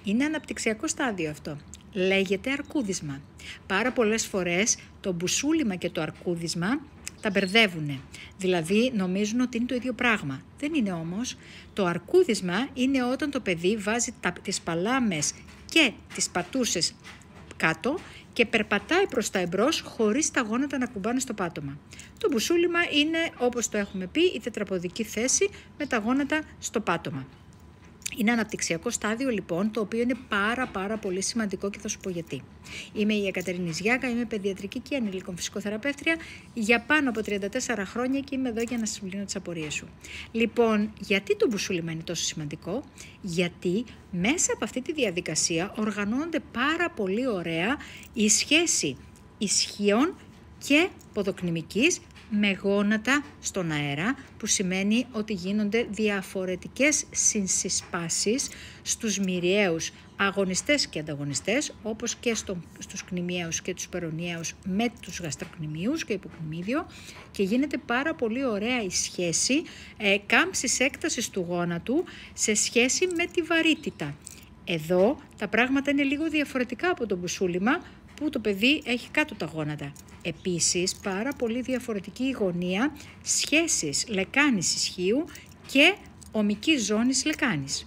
Είναι αναπτυξιακό στάδιο αυτό. Λέγεται αρκούδισμα. Πάρα πολλές φορές το μπουσούλημα και το αρκούδισμα τα μπερδεύουν. Δηλαδή νομίζουν ότι είναι το ίδιο πράγμα. Δεν είναι όμως. Το αρκούδισμα είναι όταν το παιδί βάζει τις παλάμες και τις πατούσες κάτω και περπατάει προς τα εμπρός χωρίς τα γόνατα να κουμπάνε στο πάτωμα. Το μπουσούλημα είναι, όπως το έχουμε πει, η τετραποδική θέση με τα γόνατα στο πάτωμα. Είναι αναπτυξιακό στάδιο λοιπόν, το οποίο είναι πάρα πολύ σημαντικό και θα σου πω γιατί. Είμαι η Εκατερίνη Ζιάκα, είμαι παιδιατρική και ανηλίκων φυσικοθεραπεύτρια για πάνω από 34 χρόνια και είμαι εδώ για να σας λύνω τις απορίες σου. Λοιπόν, γιατί το μπουσούλημα είναι τόσο σημαντικό? Γιατί μέσα από αυτή τη διαδικασία οργανώνονται πάρα πολύ ωραία η σχέση ισχύων και ποδοκνημικής με γόνατα στον αέρα, που σημαίνει ότι γίνονται διαφορετικές συνσυσπάσεις στους μυριαίους αγωνιστές και ανταγωνιστές, όπως και στους κνημιαίους και τους περονιαίους με τους γαστροκνημίους και υποκνημίδιο, και γίνεται πάρα πολύ ωραία η σχέση κάμψης έκτασης του γόνατου σε σχέση με τη βαρύτητα. Εδώ τα πράγματα είναι λίγο διαφορετικά από το μπουσούλημα, που το παιδί έχει κάτω τα γόνατα. Επίσης, πάρα πολύ διαφορετική η γωνία σχέσης λεκάνης ισχύου και ομικής ζώνης λεκάνης.